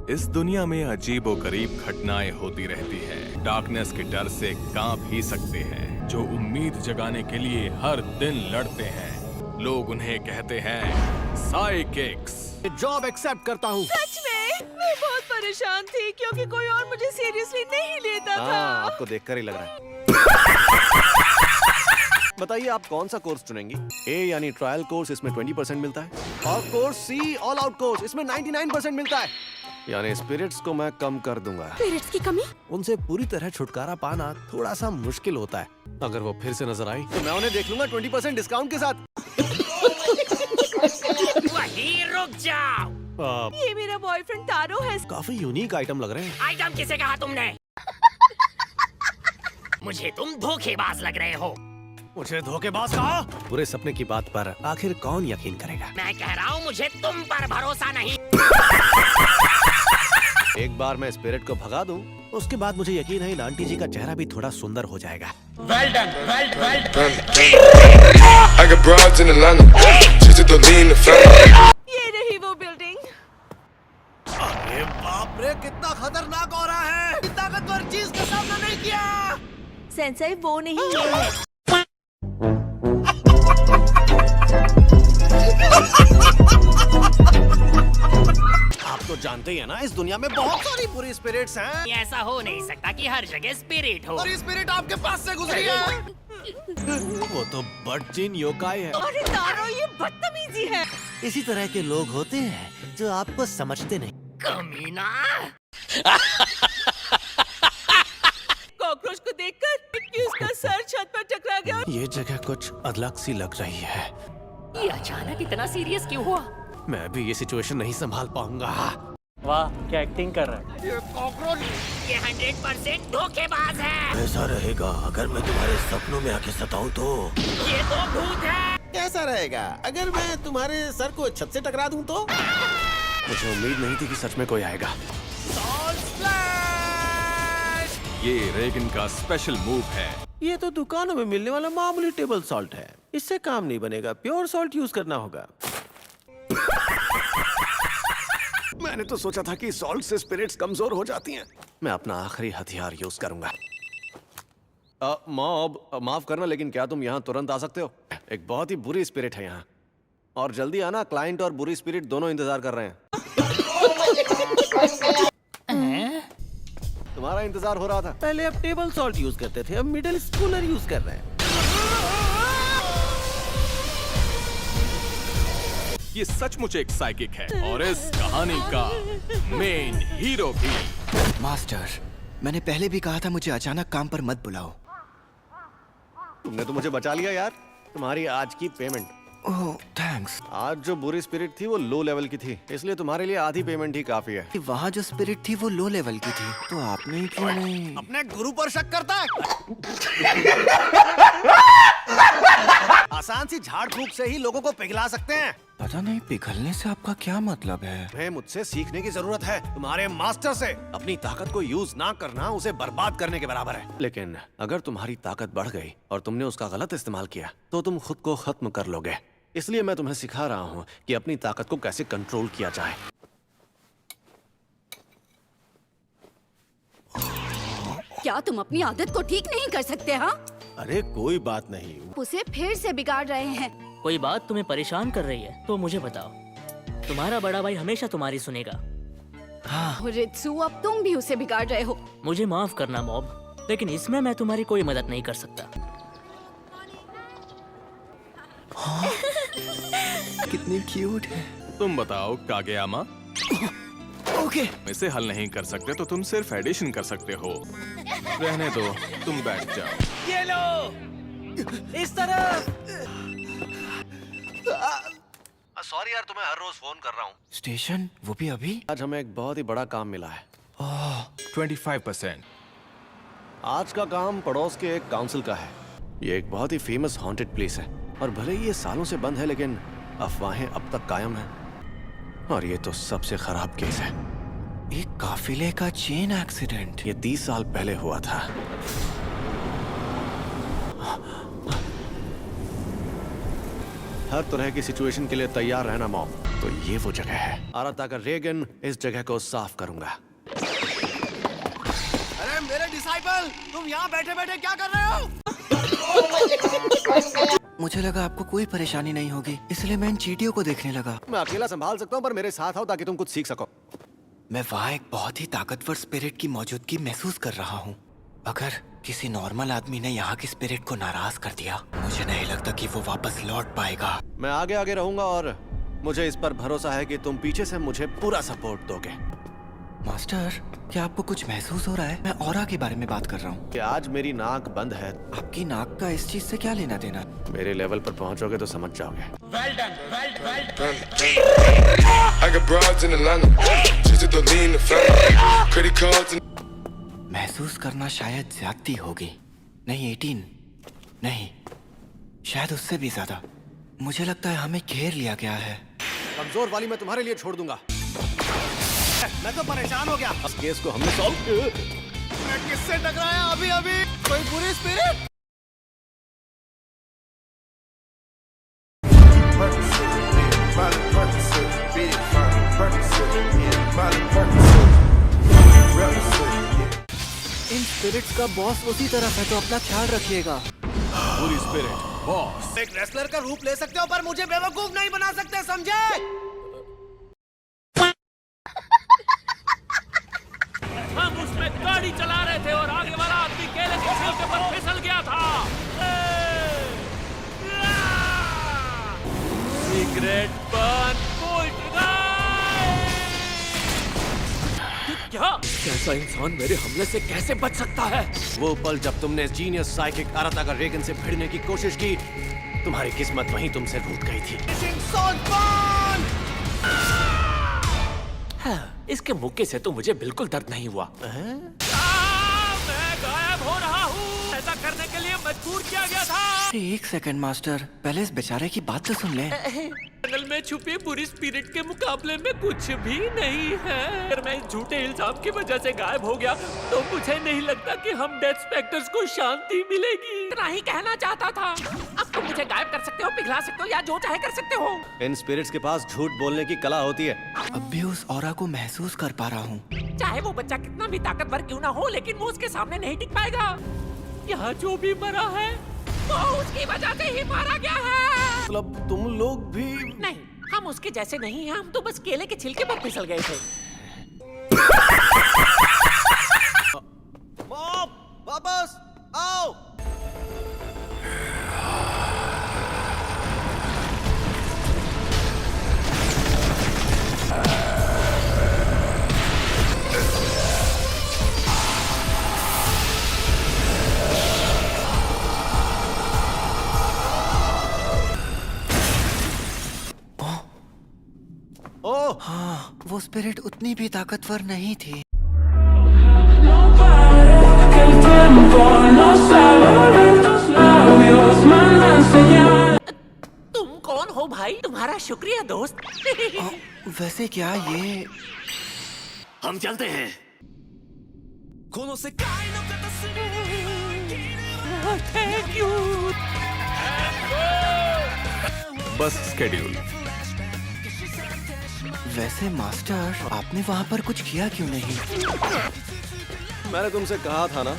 इस दुनिया में अजीबोगरीब घटनाएं होती रहती हैं। डार्कनेस के डर से कांप ही सकते हैं जो उम्मीद जगाने के लिए हर दिन लड़ते हैं। लोग उन्हें कहते हैं साइकिक्स। जॉब एक्सेप्ट करता हूँ। सच में मैं बहुत परेशान थी क्योंकि कोई और मुझे सीरियसली नहीं लेता था। आपको देखकर ही लग रहा है। बताइए आप कौन सा कोर्स चुनेंगी? ए यानी ट्रायल कोर्स, इसमें 20% मिलता है, और course see all out course, इसमें 99% मिलता है। यानी स्पिरिट्स को मैं कम कर दूंगा। स्पिरिट्स की कमी? उनसे पूरी तरह छुटकारा पाना थोड़ा सा मुश्किल होता है। अगर वो फिर से नजर आई तो मैं उन्हें देख लूंगा 20% डिस्काउंट के साथ। वहीं रुक जाओ। ये मेरा बॉयफ्रेंड तारो है। काफी यूनिक आइटम लग रहे हैं। आइटम किसे कहा तुमने? मुझे तुम धोखेबाज लग रहे हो। मुझे धोखेबाज कहा? पूरे सपने की बात पर आखिर कौन यकीन करेगा? मैं कह रहा हूँ मुझे तुम पर भरोसा नहीं। एक बार मैं स्पिरिट को भगा दूं, उसके बाद मुझे यकीन है इन आंटी जी का चेहरा भी थोड़ा सुंदर हो जाएगा। Well done, well done. I got broads in Atlanta, just to lean the family. ये रही वो बिल्डिंग। अरे बाप रे, कितना खतरनाक हो रहा है। ताकतवर चीज का सामना नहीं किया। सेंसेई वो नहीं है। आप तो जानते ही हैं ना, इस दुनिया में बहुत सारी बुरी स्पिरिट्स हैं। ऐसा हो नहीं सकता कि हर जगह स्पिरिट हो। और ये स्पिरिट आपके पास से गुजरी है। वो तो बटचिन योकाई है। अरे तारो, ये बदतमीजी है। इसी तरह के लोग होते हैं जो आपको समझते नहीं। कमीना। कॉकरोच को देखकर उसका सर छत पर टकरा गया। ये जगह कुछ अलग सी लग रही है। ये अचानक इतना सीरियस क्यों हुआ? मैं भी ये सिचुएशन नहीं संभाल पाऊंगा। वाह, क्या एक्टिंग कर रहा है। ये 100% धोखेबाज है। ऐसा रहेगा अगर मैं तुम्हारे सपनों में आके सताऊं तो। ये तो भूत है। कैसा रहेगा अगर मैं तुम्हारे सर को छत से टकरा दूं तो? मुझे उम्मीद नहीं थी कि सच में कोई आएगा। ये रेगन का स्पेशल मूव है। ये तो दुकानों में मिलने वाला मामूली टेबल सॉल्ट है, इससे काम नहीं बनेगा, प्योर सॉल्ट यूज करना होगा। मैंने तो सोचा था कि सॉल्ट से स्पिरिट्स कमजोर हो जाती हैं। मैं अपना आखिरी हथियार यूज करूंगा। मॉब, माफ करना लेकिन क्या तुम यहाँ तुरंत आ सकते हो? एक बहुत ही बुरी स्पिरिट है यहाँ, और जल्दी आना। क्लाइंट और बुरी स्पिरिट दोनों इंतजार कर रहे हैं। तुम्हारा इंतजार हो रहा था। पहले आप टेबल सॉल्ट यूज करते थे, अब मिडिल स्कूलर यूज कर रहे हैं। ये सचमुच एक साइकिक है और इस कहानी का मेन हीरो भी। मास्टर, मैंने पहले भी कहा था मुझे अचानक काम पर मत बुलाओ। तुमने तो मुझे बचा लिया यार। तुम्हारी आज की पेमेंट। ओह, थैंक्स। आज जो बुरी स्पिरिट थी वो लो लेवल की थी, इसलिए तुम्हारे लिए आधी पेमेंट ही काफी है। वहाँ जो स्पिरिट थी वो लो लेवल की थी, तो आपने ही क्यों नहीं? अपने गुरु पर शक करता है। आसान सी झाड़ फूक से ही लोगों को पिघला सकते हैं। पता नहीं पिघलने से आपका क्या मतलब है? तुम्हें मुझसे सीखने की जरूरत है। तुम्हारे मास्टर से अपनी ताकत को यूज ना करना उसे बर्बाद करने के बराबर है। लेकिन अगर तुम्हारी ताकत बढ़ गई और तुमने उसका गलत इस्तेमाल किया तो तुम खुद को खत्म कर लोगे। इसलिए मैं तुम्हें सिखा रहा हूँ कि अपनी ताकत को कैसे कंट्रोल किया जाए। क्या तुम अपनी आदत को ठीक नहीं कर सकते? हाँ, अरे कोई बात नहीं। उसे फिर से बिगाड़ रहे हैं। कोई बात तुम्हें परेशान कर रही है तो मुझे बताओ। तुम्हारा बड़ा भाई हमेशा तुम्हारी सुनेगा। रित्सु, अब तुम भी उसे बिगाड़ रहे हो। मुझे माफ करना मॉब, लेकिन इसमें मैं तुम्हारी कोई मदद नहीं कर सकता। कितनी क्यूट है। तुम बताओ कागेयामा। ओके। इसे हल नहीं कर सकते तो तुम सिर्फ एडिशन कर सकते हो। रहने दो, तुम बैठ जाओ। ये लो, इस तरह। सॉरी यार, तुम्हें हर रोज फोन कर रहा हूँ। स्टेशन, वो भी अभी? आज हमें एक बहुत ही बड़ा काम मिला है। 25%। आज का काम पड़ोस के एक काउंसिल का है। ये एक बहुत ही फेमस हॉन्टेड प्लेस है, और भले ही ये सालों से बंद है लेकिन अफवाहें अब तक कायम हैं। और ये तो सबसे खराब केस है। एक काफिले का चेन एक्सीडेंट। ये 30 साल पहले हुआ था। हर तरह की सिचुएशन के लिए तैयार रहना मॉम। तो ये वो जगह है। आराता का रेगन इस जगह को साफ करूंगा। अरे मेरे डिसाइपल, तुम यहाँ बैठे बैठे क्या कर रहे हो? मुझे लगा आपको कोई परेशानी नहीं होगी, इसलिए मैं इन चींटियों को देखने लगा। मैं अकेला संभाल सकता हूँ, पर मेरे साथ आओ ताकि तुम कुछ सीख सको। मैं वहाँ एक बहुत ही ताकतवर स्पिरिट की मौजूदगी महसूस कर रहा हूँ। अगर किसी नॉर्मल आदमी ने यहाँ की स्पिरिट को नाराज कर दिया, मुझे नहीं लगता कि वो वापस लौट पाएगा। मैं आगे आगे रहूंगा और मुझे इस पर भरोसा है कि तुम पीछे से मुझे पूरा सपोर्ट दोगे। मास्टर, क्या आपको कुछ महसूस हो रहा है? मैं ऑरा के बारे में बात कर रहा हूँ। कि आज मेरी नाक बंद है। आपकी नाक का इस चीज से क्या लेना देना? मेरे लेवल पर पहुंचोगे तो समझ जाओगे। I got broads in Atlanta. Just to lean the family. Credit cards and महसूस करना शायद ज्यादती होगी। नहीं 18, नहीं, शायद उससे भी ज्यादा। मुझे लगता है हमें घेर लिया गया है। कमजोर वाली मैं तुम्हारे लिए छोड़ दूंगा। मैं तो परेशान हो गया। इस केस को हमने सॉल्व मैं किससे टकराया अभी अभी? कोई बुरी स्पिरिट? इन स्पिरिट्स का बॉस उसी तरफ है, तो अपना ख्याल रखिएगा। पूरी स्पिरिट बॉस। एक रेसलर का रूप ले सकते हो, पर मुझे बेवकूफ नहीं बना सकते, समझे? हम उसमें गाड़ी चला रहे थे और आगे वाला आदमी केले के छिलके पर फिसल गया था। सिगरेट बन क्या? कैसा इंसान मेरे हमले से कैसे बच सकता है? वो पल जब तुमने जीनियस साइकिक आराता का रेगन से भिड़ने की कोशिश की, तुम्हारी किस्मत वहीं तुमसे रूठ गई थी। हाँ, इसके मुक्के से तो मुझे बिल्कुल दर्द नहीं हुआ। मैं गायब हो रहा हूँ। ऐसा करने के लिए मजबूर किया गया था। एक सेकंड मास्टर, पहले इस बेचारे की बात तो सुन ले। जंगल में छुपी बुरी स्पिरिट के मुकाबले में कुछ भी नहीं है। अगर मैं इस झूठे इल्जाम की वजह से गायब हो गया तो मुझे नहीं लगता कि हम डेथ स्पेक्टर्स को शांति मिलेगी। इतना ही कहना चाहता था। अब तुम मुझे गायब कर सकते हो, पिघला सकते हो या जो चाहे कर सकते हो। इन स्पिरिट्स के पास झूठ बोलने की कला होती है। अब भी उस ऑरा को महसूस कर पा रहा हूँ। चाहे वो बच्चा कितना भी ताकतवर क्यों ना हो, लेकिन वो उसके सामने नहीं टिक पाएगा। यहाँ जो भी मरा है वो उसकी वजह से ही मारा गया है। मतलब तुम लोग भी? नहीं, हम उसके जैसे नहीं हैं। हम तो बस केले के छिलके पर फिसल गए थे। मॉम, वापस आओ। ओह हाँ, वो स्पिरिट उतनी भी ताकतवर नहीं थी। तुम कौन हो भाई? तुम्हारा शुक्रिया दोस्त। वैसे क्या ये? हम चलते हैं। Thank you. बस स्केड्यूल। वैसे मास्टर, आपने वहाँ पर कुछ किया क्यों नहीं? मैंने तुमसे कहा था ना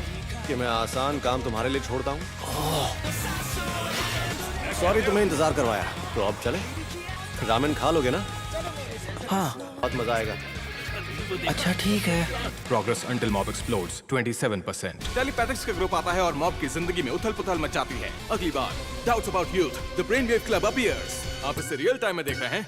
कि मैं आसान काम तुम्हारे लिए छोड़ता हूँ। सॉरी तुम्हें इंतजार करवाया। तो अब चले? रामेन खा लोगे ना? हाँ। बहुत मजा आएगा। अच्छा ठीक है। Progress until mob explodes 27%। टेलीपैथिक्स का ग्रुप आता है और मॉब की जिंदगी में उथल पुथल मचाती है। अगली बार doubts about youth the brain wave club appears. आप इसे रियल टाइम में देख रहे हैं।